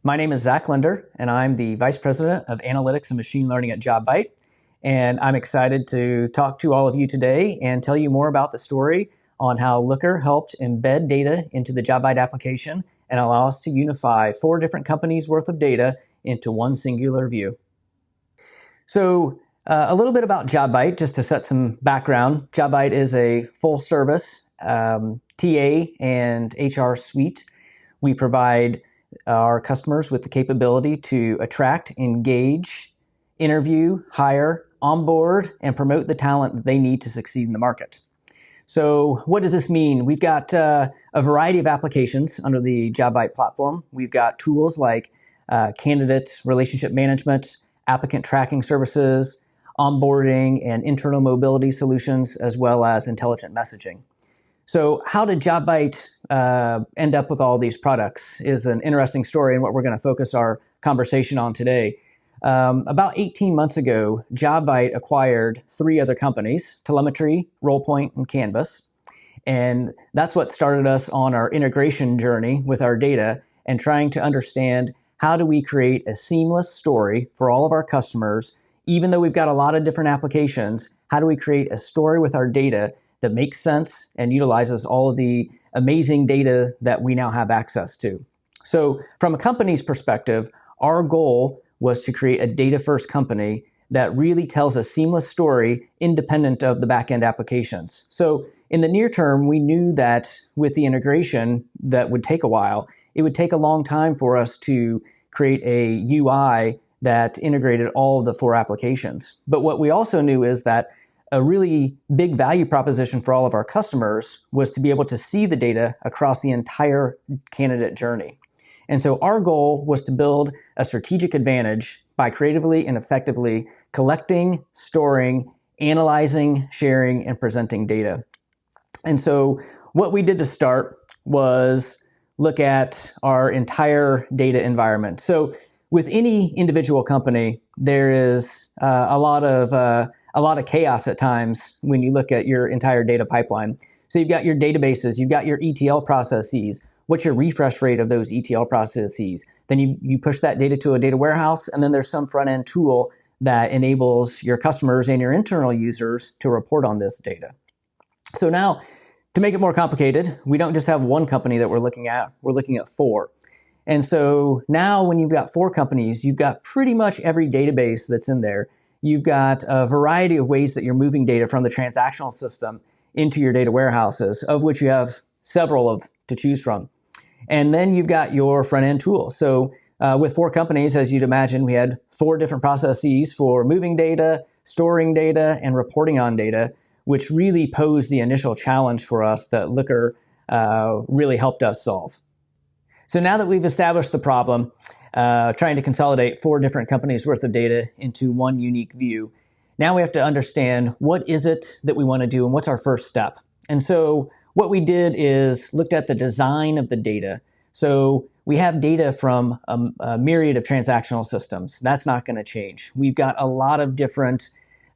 My name is Zach Linder, and I'm the Vice President of Analytics and Machine Learning at Jobvite. And I'm excited to talk to all of you today and tell you more about the story on how Looker helped embed data into the Jobvite application and allow us to unify 4 different companies' worth of data into one singular view. So a little bit about Jobvite, just to set some background. Jobvite is a full-service TA and HR suite. We provide our customers with the capability to attract, engage, interview, hire, onboard, and promote the talent that they need to succeed in the market. So what does this mean? We've got a variety of applications under the Jobvite platform. We've got tools like candidate relationship management, applicant tracking services, onboarding and internal mobility solutions, as well as intelligent messaging. So how did Jobvite end up with all these products is an interesting story and what we're going to focus our conversation on today. About 18 months ago, Jobvite acquired 3 other companies, Telemetry, Rollpoint, and Canvas. And that's what started us on our integration journey with our data and trying to understand how do we create a seamless story for all of our customers. Even though we've got a lot of different applications, how do we create a story with our data that makes sense and utilizes all of the amazing data that we now have access to? So from a company's perspective, our goal was to create a data-first company that really tells a seamless story independent of the back-end applications. So in the near term, we knew that with the integration that would take a while, it would take a long time for us to create a UI that integrated all of the 4 applications. But what we also knew is that a really big value proposition for all of our customers was to be able to see the data across the entire candidate journey. And so our goal was to build a strategic advantage by creatively and effectively collecting, storing, analyzing, sharing, and presenting data. And so what we did to start was look at our entire data environment. So with any individual company, there is a lot of chaos at times when you look at your entire data pipeline. So you've got your databases, you've got your ETL processes. What's your refresh rate of those ETL processes? Then you push that data to a data warehouse, and then there's some front-end tool that enables your customers and your internal users to report on this data. So now, to make it more complicated, we don't just have one company that we're looking at 4. And so now when you've got 4 companies, you've got pretty much every database that's in there. You've got a variety of ways that you're moving data from the transactional system into your data warehouses, of which you have several to choose from. And then you've got your front-end tool. So with 4 companies, as you'd imagine, we had 4 different processes for moving data, storing data, and reporting on data, which really posed the initial challenge for us that Looker really helped us solve. So now that we've established the problem, trying to consolidate 4 different companies' worth of data into one unique view, now we have to understand what is it that we want to do and what's our first step. And so what we did is looked at the design of the data. So we have data from a myriad of transactional systems. That's not going to change. We've got a lot of different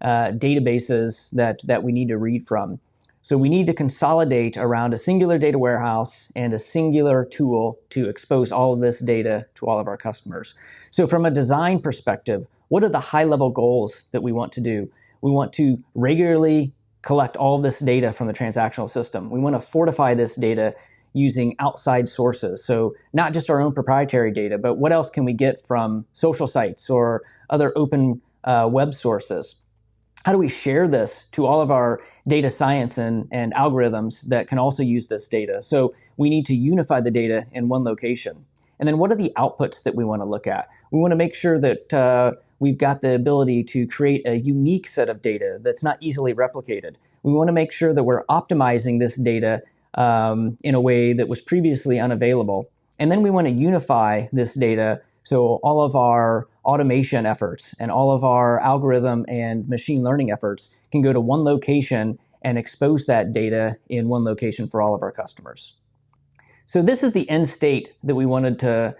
databases that we need to read from. So we need to consolidate around a singular data warehouse and a singular tool to expose all of this data to all of our customers. So from a design perspective, what are the high-level goals that we want to do? We want to regularly collect all of this data from the transactional system. We want to fortify this data using outside sources. So not just our own proprietary data, but what else can we get from social sites or other open web sources? How do we share this to all of our data science and algorithms that can also use this data? So we need to unify the data in one location. And then what are the outputs that we want to look at? We want to make sure that we've got the ability to create a unique set of data that's not easily replicated. We want to make sure that we're optimizing this data in a way that was previously unavailable. And then we want to unify this data so all of our automation efforts and all of our algorithm and machine learning efforts can go to one location and expose that data in one location for all of our customers. So this is the end state that we wanted to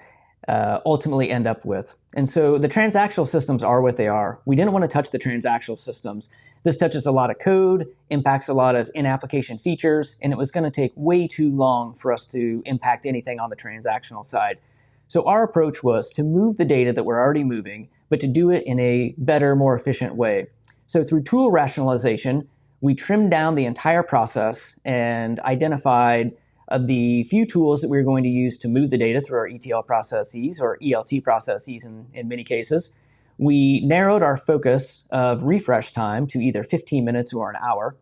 ultimately end up with. And so the transactional systems are what they are. We didn't want to touch the transactional systems. This touches a lot of code, impacts a lot of in-application features, and it was going to take way too long for us to impact anything on the transactional side. So our approach was to move the data that we're already moving, but to do it in a better, more efficient way. So through tool rationalization, we trimmed down the entire process and identified the few tools that we were going to use to move the data through our ETL processes or ELT processes in many cases. We narrowed our focus of refresh time to either 15 minutes or an hour.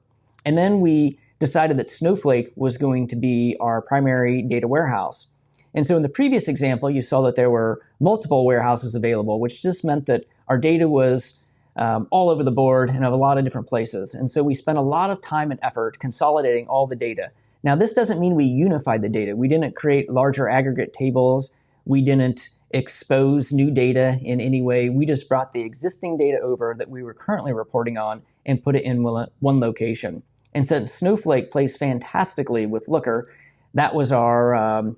And then we decided that Snowflake was going to be our primary data warehouse. And so in the previous example, you saw that there were multiple warehouses available, which just meant that our data was all over the board and of a lot of different places. And so we spent a lot of time and effort consolidating all the data. Now, this doesn't mean we unified the data. We didn't create larger aggregate tables. We didn't expose new data in any way. We just brought the existing data over that we were currently reporting on and put it in one location. And since Snowflake plays fantastically with Looker, that was our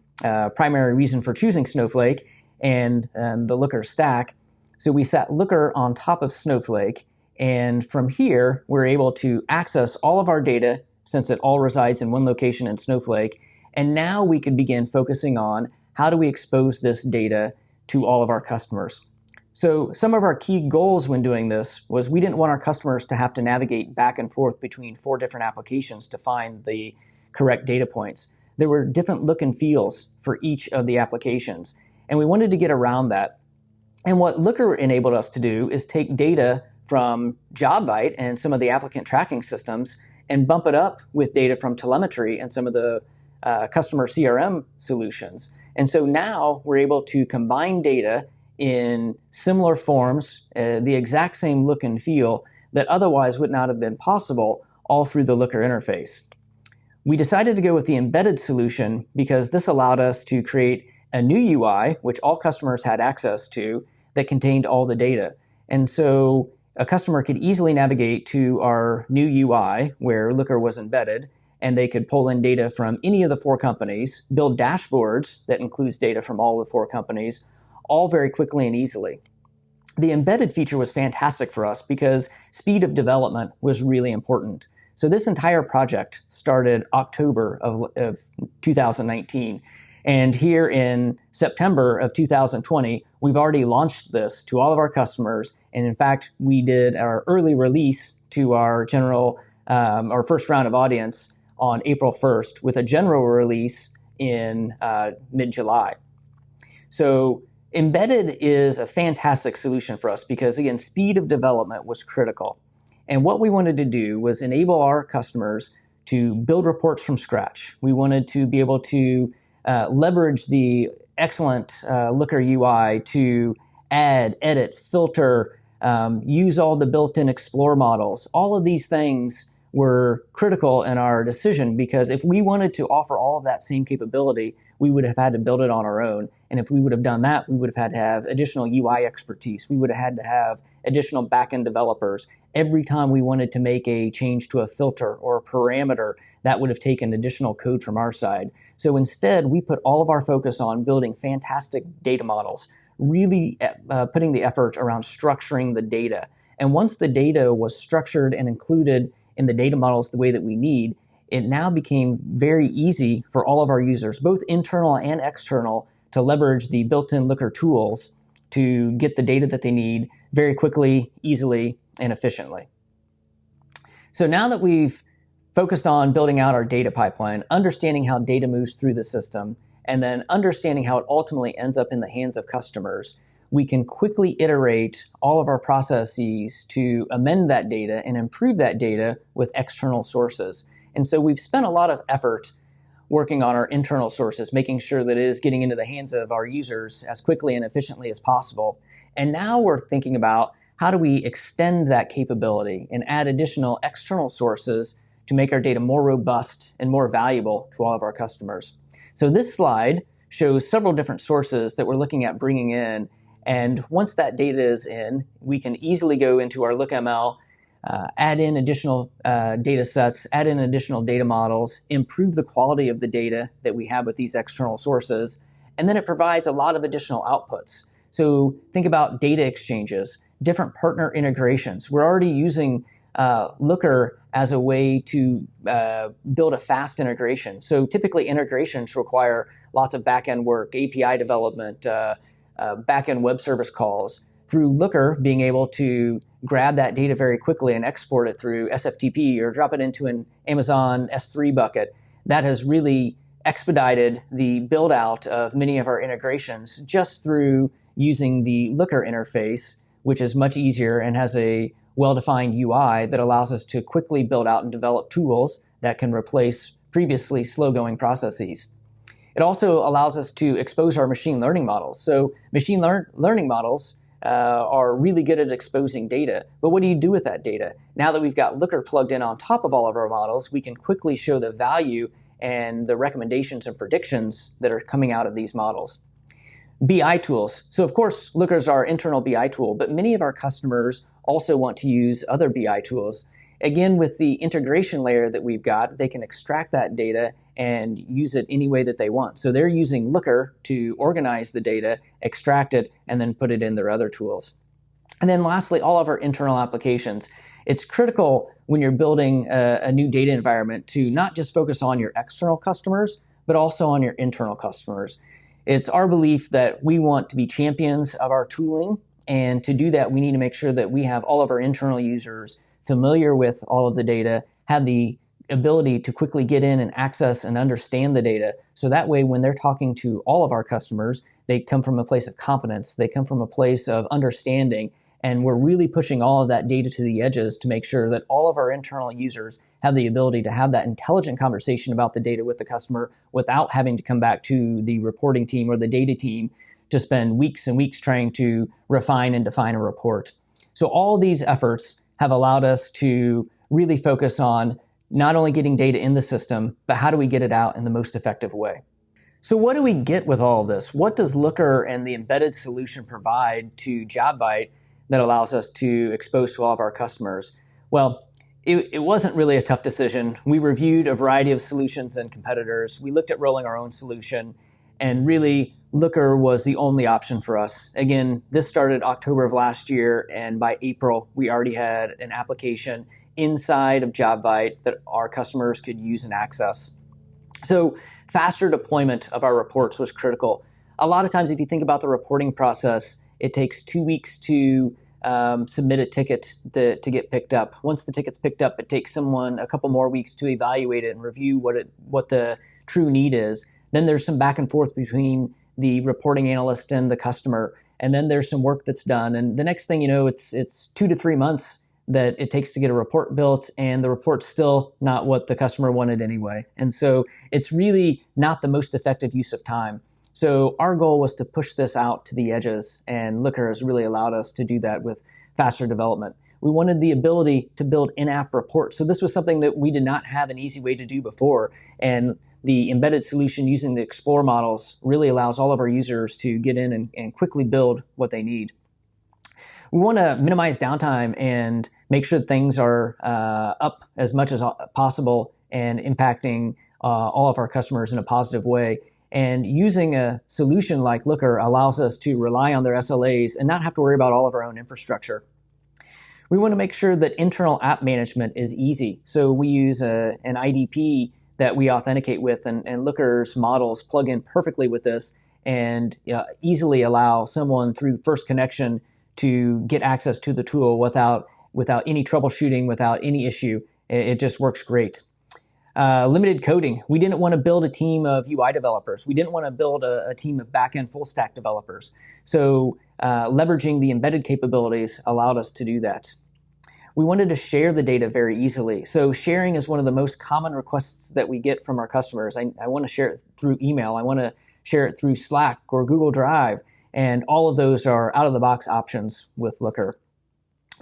primary reason for choosing Snowflake and the Looker stack. So we sat Looker on top of Snowflake, and from here, we're able to access all of our data since it all resides in one location in Snowflake. And now we could begin focusing on how do we expose this data to all of our customers. So some of our key goals when doing this was we didn't want our customers to have to navigate back and forth between 4 different applications to find the correct data points. There were different look and feels for each of the applications, and we wanted to get around that. And what Looker enabled us to do is take data from Jobvite and some of the applicant tracking systems and bump it up with data from telemetry and some of the customer CRM solutions. And so now we're able to combine data in similar forms, the exact same look and feel that otherwise would not have been possible, all through the Looker interface. We decided to go with the embedded solution because this allowed us to create a new UI, which all customers had access to, that contained all the data. And so a customer could easily navigate to our new UI where Looker was embedded, and they could pull in data from any of the 4 companies, build dashboards that includes data from all the 4 companies, all very quickly and easily. The embedded feature was fantastic for us because speed of development was really important. So this entire project started October of 2019. And here in September of 2020, we've already launched this to all of our customers. And in fact, we did our early release to our our first round of audience on April 1st with a general release in mid-July. So embedded is a fantastic solution for us because, again, speed of development was critical. And what we wanted to do was enable our customers to build reports from scratch. We wanted to be able to leverage the excellent Looker UI to add, edit, filter, use all the built-in Explore models. All of these things were critical in our decision because if we wanted to offer all of that same capability, we would have had to build it on our own. And if we would have done that, we would have had to have additional UI expertise. We would have had to have additional backend developers. Every time we wanted to make a change to a filter or a parameter, that would have taken additional code from our side. So instead, we put all of our focus on building fantastic data models, really putting the effort around structuring the data. And once the data was structured and included in the data models the way that we need, it now became very easy for all of our users, both internal and external, to leverage the built-in Looker tools to get the data that they need very quickly, easily, and efficiently. So now that we've focused on building out our data pipeline, understanding how data moves through the system, and then understanding how it ultimately ends up in the hands of customers, we can quickly iterate all of our processes to amend that data and improve that data with external sources. And so we've spent a lot of effort working on our internal sources, making sure that it is getting into the hands of our users as quickly and efficiently as possible. And now we're thinking about how do we extend that capability and add additional external sources to make our data more robust and more valuable to all of our customers. So this slide shows several different sources that we're looking at bringing in. And once that data is in, we can easily go into our LookML, add in additional data sets, add in additional data models, improve the quality of the data that we have with these external sources, and then it provides a lot of additional outputs. So think about data exchanges, different partner integrations. We're already using Looker as a way to build a fast integration. So typically integrations require lots of back-end work, API development, back-end web service calls. Through Looker, being able to grab that data very quickly and export it through SFTP or drop it into an Amazon S3 bucket, that has really expedited the build out of many of our integrations just through using the Looker interface, which is much easier and has a well-defined UI that allows us to quickly build out and develop tools that can replace previously slow-going processes. It also allows us to expose our machine learning models. So machine learning models are really good at exposing data, but what do you do with that data? Now that we've got Looker plugged in on top of all of our models, we can quickly show the value and the recommendations and predictions that are coming out of these models. BI tools. So of course, Looker is our internal BI tool, but many of our customers also want to use other BI tools. Again, with the integration layer that we've got, they can extract that data and use it any way that they want. So they're using Looker to organize the data, extract it, and then put it in their other tools. And then lastly, all of our internal applications. It's critical when you're building a new data environment to not just focus on your external customers, but also on your internal customers. It's our belief that we want to be champions of our tooling, and to do that, we need to make sure that we have all of our internal users familiar with all of the data, have the ability to quickly get in and access and understand the data. So that way, when they're talking to all of our customers, they come from a place of confidence, they come from a place of understanding, and we're really pushing all of that data to the edges to make sure that all of our internal users have the ability to have that intelligent conversation about the data with the customer without having to come back to the reporting team or the data team to spend weeks and weeks trying to refine and define a report. So all of these efforts have allowed us to really focus on not only getting data in the system, but how do we get it out in the most effective way? So what do we get with all of this? What does Looker and the embedded solution provide to Jobvite that allows us to expose to all of our customers? Well, it wasn't really a tough decision. We reviewed a variety of solutions and competitors. We looked at rolling our own solution, and really Looker was the only option for us. Again, this started October of last year, and by April, we already had an application inside of Jobvite that our customers could use and access. So faster deployment of our reports was critical. A lot of times, if you think about the reporting process, it takes 2 weeks to submit a ticket to get picked up. Once the ticket's picked up, it takes someone a couple more weeks to evaluate it and review what the true need is. Then there's some back and forth between the reporting analyst and the customer, and then there's some work that's done. And the next thing you know, it's 2 to 3 months that it takes to get a report built, and the report's still not what the customer wanted anyway. And so it's really not the most effective use of time. So our goal was to push this out to the edges, and Looker has really allowed us to do that with faster development. We wanted the ability to build in-app reports. So this was something that we did not have an easy way to do before. And the embedded solution using the Explore models really allows all of our users to get in and quickly build what they need. We want to minimize downtime and make sure that things are up as much as possible and impacting all of our customers in a positive way. And using a solution like Looker allows us to rely on their SLAs and not have to worry about all of our own infrastructure. We want to make sure that internal app management is easy. So we use an IDP that we authenticate with, and Looker's models plug in perfectly with this and easily allow someone through first connection to get access to the tool without any troubleshooting, without any issue. It just works great. Limited coding. We didn't want to build a team of UI developers. We didn't want to build a team of back-end full stack developers. So leveraging the embedded capabilities allowed us to do that. We wanted to share the data very easily. So sharing is one of the most common requests that we get from our customers. I want to share it through email. I want to share it through Slack or Google Drive. And all of those are out-of-the-box options with Looker.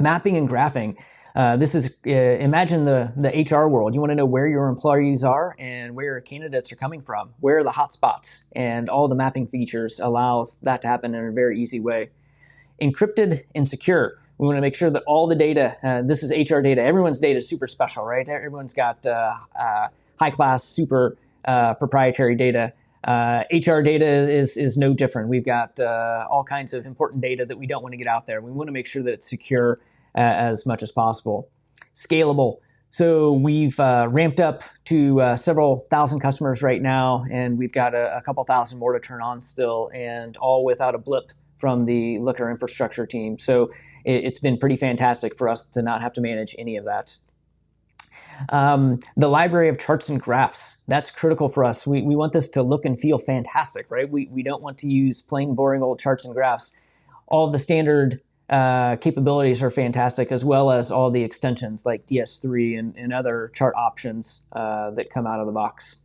Mapping and graphing. This is, imagine the HR world. You want to know where your employees are and where your candidates are coming from. Where are the hotspots? And all the mapping features allows that to happen in a very easy way. Encrypted and secure. We want to make sure that all the data, this is HR data, everyone's data is super special, right? Everyone's got high-class, super proprietary data. HR data is no different. We've got all kinds of important data that we don't want to get out there. We want to make sure that it's secure as much as possible. Scalable. So we've ramped up to several thousand customers right now, and we've got a couple thousand more to turn on still, and all without a blip from the Looker infrastructure team. So it's been pretty fantastic for us to not have to manage any of that. The library of charts and graphs, that's critical for us. We want this to look and feel fantastic, right? We don't want to use plain, boring old charts and graphs. All of the standard capabilities are fantastic, as well as all the extensions like DS3 and other chart options that come out of the box.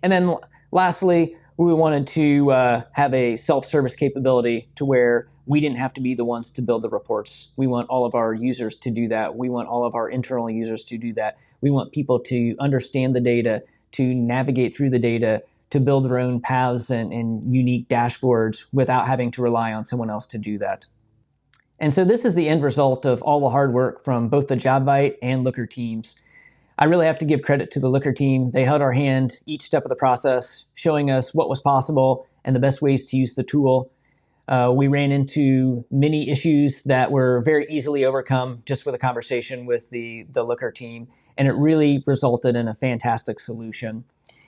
And then lastly, we wanted to have a self-service capability to where we didn't have to be the ones to build the reports. We want all of our users to do that. We want all of our internal users to do that. We want people to understand the data, to navigate through the data, to build their own paths and unique dashboards without having to rely on someone else to do that. And so this is the end result of all the hard work from both the Jobvite and Looker teams. I really have to give credit to the Looker team. They held our hand each step of the process, showing us what was possible and the best ways to use the tool. We ran into many issues that were very easily overcome just with a conversation with the Looker team, and it really resulted in a fantastic solution.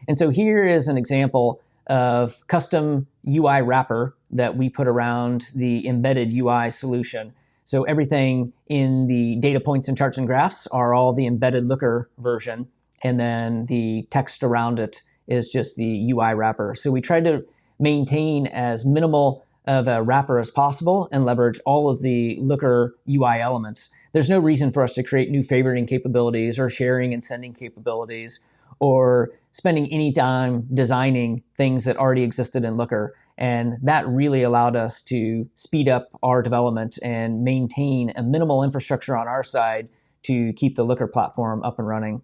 And so here is an example of custom UI wrapper that we put around the embedded UI solution. So everything in the data points and charts and graphs are all the embedded Looker version, and then the text around it is just the UI wrapper. So we tried to maintain as minimal of a wrapper as possible and leverage all of the Looker UI elements. There's no reason for us to create new favoriting capabilities or sharing and sending capabilities or spending any time designing things that already existed in Looker. And that really allowed us to speed up our development and maintain a minimal infrastructure on our side to keep the Looker platform up and running.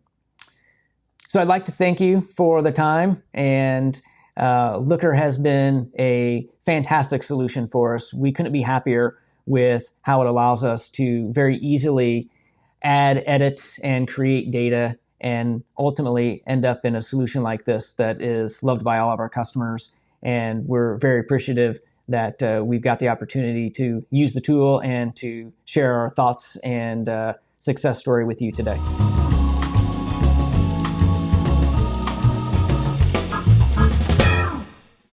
So I'd like to thank you for the time, and Looker has been a fantastic solution for us. We couldn't be happier with how it allows us to very easily add, edit, and create data, and ultimately end up in a solution like this that is loved by all of our customers. And we're very appreciative that we've got the opportunity to use the tool and to share our thoughts and success story with you today.